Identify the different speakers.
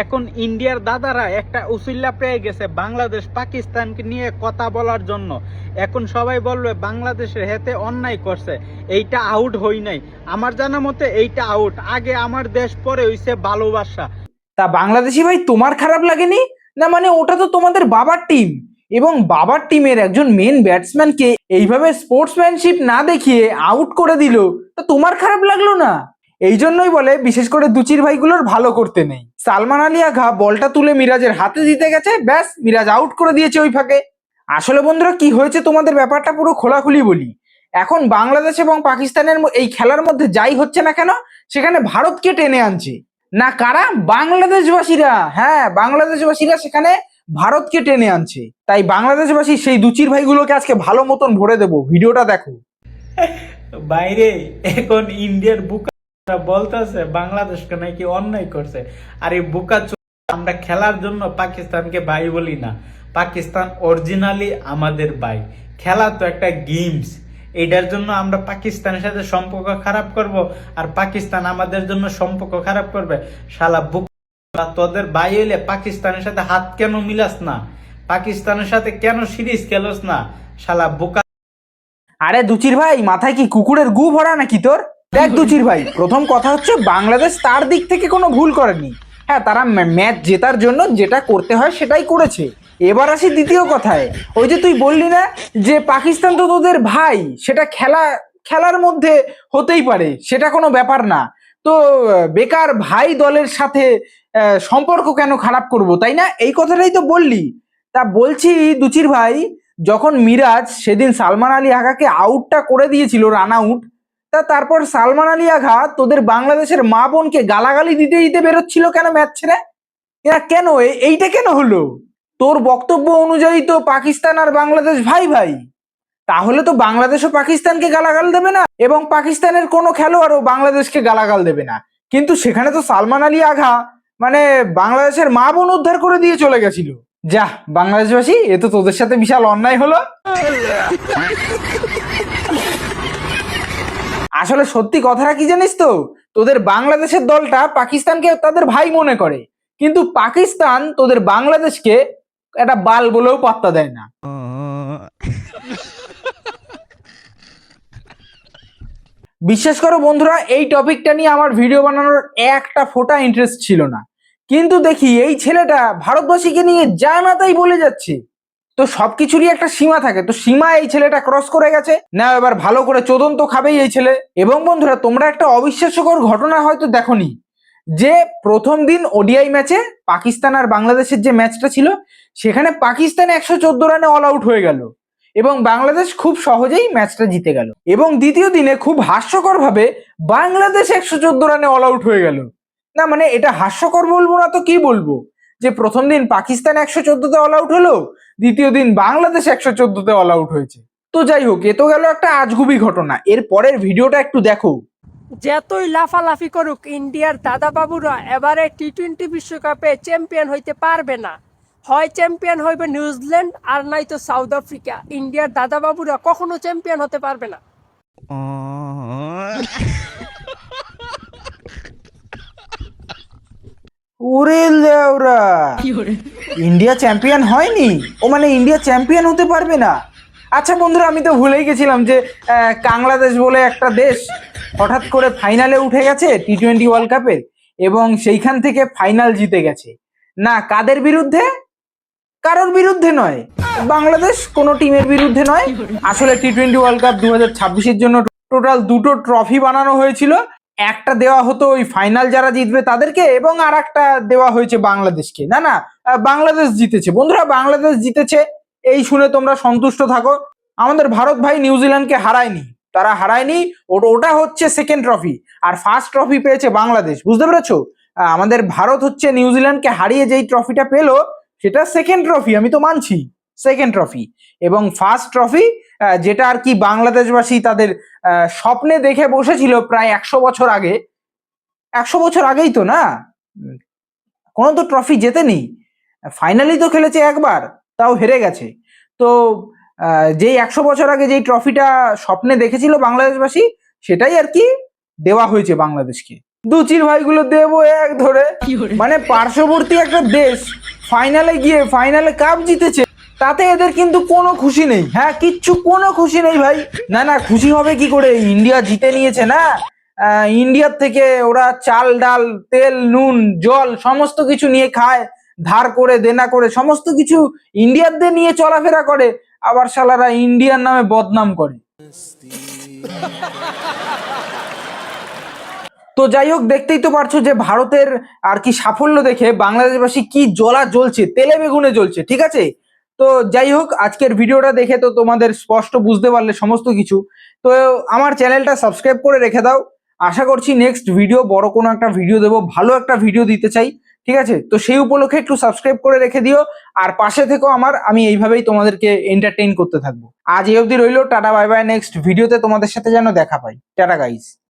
Speaker 1: এখন ইন্ডিয়ার দাদারা একটা উসিল্লা পেয়ে গেছে বাংলাদেশ পাকিস্তানকে নিয়ে কথা বলার জন্য। এখন সবাই বলবে বাংলাদেশের হেতে অন্যায় করছে, এইটা আউট হই নাই। আমার জানা মতে এইটা আউট, আগে আমার দেশ পরে হইছে ভালোবাসা।
Speaker 2: তা বাংলাদেশি ভাই তোমার খারাপ লাগেনি? না মানে ওটা তো তোমাদের বাবার টিম, এবং বাবার টিমের একজন মেন ব্যাটসম্যানকে এইভাবে স্পোর্টসম্যানশিপ না দেখিয়ে আউট করে দিল, তা তোমার খারাপ লাগলো না? এই জন্যই বলে বিশেষ করে দুচির ভাইগুলোর ভালো করতে নেই। সালমান আলী আঘা বলটা তুলে মিরাজের হাতে দিতে গেছে, ব্যাস মিরাজ আউট করে দিয়েছে ওই ফাঁকে। আসলে বন্ধুরা কি হয়েছে তোমাদের ব্যাপারটা পুরো খোলাখুলি বলি। এখন বাংলাদেশ এবং পাকিস্তানের এই খেলার মধ্যে যাই হচ্ছে না কেন, সেখানে ভারতকে টেনে আনছে না কারা? বাংলাদেশবাসীরা। হ্যাঁ, বাংলাদেশবাসীরা সেখানে ভারতকে টেনে আনছে। তাই বাংলাদেশবাসী সেই দুচির ভাইগুলোকে আজকে ভালো মতন ভরে দেবো, ভিডিওটা দেখো।
Speaker 1: বাইরে এখন ইন্ডিয়ার বুকা বলতেছে বাংলাদেশকে নাকি অন্যায় করছে। আর এই বুকা আমরা খেলার জন্য পাকিস্তানকে ভাই বলি না, পাকিস্তান অরিজিনালি আমাদের ভাই। খেলা তো একটা গেমস, এইটার জন্য আমরা পাকিস্তানের সাথে সম্পর্ক খারাপ করব আর পাকিস্তান আমাদের জন্য সম্পর্ক খারাপ করবে? শালা বুকা, তোদের ভাই হইলে পাকিস্তানের সাথে হাত কেন মিলাস না? পাকিস্তানের সাথে কেন সিরিজ খেলোস না? শালা বুকা।
Speaker 2: আরে দুচির ভাই, মাথায় কি কুকুরের গু ভরা নাকি তোর? দেখ দুচির ভাই, প্রথম কথা হচ্ছে বাংলাদেশ তার দিক থেকে কোনো ভুল করেনি। হ্যাঁ, তারা ম্যাচ জেতার জন্য যেটা করতে হয় সেটাই করেছে। এবার আসি দ্বিতীয় কথায়। ওই যে তুই বললি না যে পাকিস্তান তো তোদের ভাই, সেটা খেলার মধ্যে হতেই পারে, সেটা কোনো ব্যাপার না। তো বেকার ভাই দলের সাথে সম্পর্ক কেন খারাপ করব, তাই না? এই কথাটাই তো বললি। তা বলছি দুচির ভাই, যখন মিরাজ সেদিন সালমান আলী আঘাকে আউটটা করে দিয়েছিল, রান আউট, তারপর সালমান আলী আঘা তোদের বাংলাদেশের মা বোনকে গালাগালি দিতে দিতে বেরোচ্ছিল কেন ম্যাচ ছেড়ে? এরা কেন এইটা কেন হলো? তোর বক্তব্য অনুযায়ী তো পাকিস্তান আর বাংলাদেশ ভাই ভাই, তাহলে তো বাংলাদেশও পাকিস্তানকে গালাগাল দেবে না এবং পাকিস্তানের কোনো খেলোয়াড়ও বাংলাদেশকে গালাগাল দেবে না। কিন্তু সেখানে তো সালমান আলী আঘা মানে বাংলাদেশের মা বোন উদ্ধার করে দিয়ে চলে গেছিল। যা বাংলাদেশবাসী, এ তো তোদের সাথে বিশাল অন্যায় হলো। আসলে সত্যি কথাটা কি জানিস তো, তোদের বাংলাদেশের দলটা পাকিস্তানকে তাদের ভাই মনে করে, কিন্তু পাকিস্তান তোদের বাংলাদেশকে একটা বাল বলেও পাত্তা দেয় না। বিশ্বাস করো বন্ধুরা, এই টপিকটা নিয়ে আমার ভিডিও বানানোর একটা ফোঁটা ইন্টারেস্ট ছিল না, কিন্তু দেখি এই ছেলেটা ভারতবাসীকে নিয়ে যা না তাই বলে যাচ্ছে। তো সবকিছুরই একটা সীমা থাকে, তো সীমা এই ছেলেটা ক্রস করে গেছে না, এবার ভালো করে চোদন তো খাবেই এই ছেলে। এবং বন্ধুরা তোমরা একটা অবিশ্বাস্যকর ঘটনা হয়তো দেখোনি, যে প্রথম দিন ওডিআই ম্যাচে পাকিস্তান আর বাংলাদেশের যে ম্যাচটা ছিল, সেখানে পাকিস্তান 114 রানে অল আউট হয়ে গেল এবং বাংলাদেশ খুব সহজেই ম্যাচটা জিতে গেল। এবং দ্বিতীয় দিনে খুব হাস্যকর ভাবে বাংলাদেশ 114 রানে অল আউট হয়ে গেল। না মানে এটা হাস্যকর বলবো না তো কি বলবো, যে প্রথম দিন পাকিস্তান 114তে অল আউট হলো, দ্বিতীয় দিন বাংলাদেশ 114তে অল আউট হয়েছে। তো যাই হোক, এ তো গেল একটা আজগুবি ঘটনা। এর পরের ভিডিওটা একটু দেখো।
Speaker 3: যতই লাফালাফি করুক, ইন্ডিয়ার দাদা বাবুরা এবারে টি-20 বিশ্বকাপে চ্যাম্পিয়ন হইতে পারবে না। হয় চ্যাম্পিয়ন হইবে নিউজিল্যান্ড আর নয়তো সাউথ আফ্রিকা। ইন্ডিয়ার দাদা বাবুরা কখনো চ্যাম্পিয়ন হতে পারবে না।
Speaker 2: ওরে লেওরা, ইন্ডিয়া চ্যাম্পিয়ন হয়নি? ও মানে ইন্ডিয়া চ্যাম্পিয়ন হতে পারবে না? আচ্ছা বন্ধুরা, আমি তো ভুলেই গেছিলাম যে বাংলাদেশ বলে একটা দেশ হঠাৎ করে ফাইনালে উঠে গেছে টি-20 ওয়ার্ল্ড কাপের, এবং সেইখান থেকে ফাইনাল জিতে গেছে। না, কাদের বিরুদ্ধে? কারোর বিরুদ্ধে নয়, বাংলাদেশ কোনো টিমের বিরুদ্ধে নয়। আসলে টি-20 ওয়ার্ল্ড কাপ 2026-এর জন্য টোটাল দুটো ট্রফি বানানো হয়েছিল। একটা দেওয়া হতো ওই ফাইনাল যারা জিতবে তাদেরকে, এবং আর একটা দেওয়া হয়েছে বাংলাদেশকে। না না, বাংলাদেশ জিতেছে বন্ধুরা, বাংলাদেশ জিতেছে, এই শুনে তোমরা সন্তুষ্ট থাকো। আমাদের ভারত ভাই নিউজিল্যান্ডকে হারায়নি, তারা হারায়নি। ওটা হচ্ছে সেকেন্ড ট্রফি, আর ফার্স্ট ট্রফি পেয়েছে বাংলাদেশ, বুঝতে পেরেছো? আমাদের ভারত হচ্ছে নিউজিল্যান্ডকে হারিয়ে যেই ট্রফিটা পেলো, সেটা সেকেন্ড ট্রফি, আমি তো মানছি সেকেন্ড ট্রফি। এবং ফার্স্ট ট্রফি যেটা আর কি বাংলাদেশবাসী তাদের স্বপ্নে দেখে বসেছিল প্রায় 100 বছর আগে। 100 বছর আগেই তো না, কোনো তো ট্রফি জেতেনি, ফাইনালি তো খেলেছে একবার, তাও হেরে গেছে। তো যেই 100 বছর আগে যেই ট্রফিটা স্বপ্নে দেখেছিল বাংলাদেশবাসী, সেটাই আর কি দেওয়া হয়েছে বাংলাদেশকে। দুচির ভাইগুলো দেবো এক ধরে। মানে পার্শ্ববর্তী একটা দেশ ফাইনালে গিয়ে ফাইনালে কাপ জিতেছে, তাতে এদের কিন্তু কোনো খুশি নেই। হ্যাঁ, কিচ্ছু কোনো খুশি নেই ভাই। না না, খুশি হবে কি করে? ইন্ডিয়া জিতে নিয়েছে না, ইন্ডিয়ার থেকে ওরা চাল ডাল তেল নুন জল সমস্ত কিছু নিয়ে খায়, ধার করে দেনা করে সমস্ত কিছু ইন্ডিয়ারদের নিয়ে চলাফেরা করে, আবার শালারা ইন্ডিয়ার নামে বদনাম করে। তো যাই হোক, দেখতেই তো পারছো যে ভারতের আর কি সাফল্য দেখে বাংলাদেশবাসী কি জ্বলা জ্বলছে, তেলে বেগুনে জ্বলছে, ঠিক আছে? তো যাই হোক, আজকের ভিডিওটা দেখে তো তোমাদের স্পষ্ট বুঝতে পারলে সমস্ত কিছু। তো আমার চ্যানেলটা সাবস্ক্রাইব করে রেখে দাও। আশা করছি নেক্সট ভিডিও বড় কোনো একটা ভিডিও দেবো, ভালো একটা ভিডিও দিতে চাই, ঠিক আছে? তো সেই উপলক্ষে একটু সাবস্ক্রাইব করে রেখে দিও, আর পাশে থেকেও আমার, আমি এইভাবেই তোমাদেরকে এন্টারটেইন করতে থাকবো। আজ এই অবধি রইলো, টাটা বাই বাই। নেক্সট ভিডিওতে তোমাদের সাথে যেন দেখা পাই। Tata guys.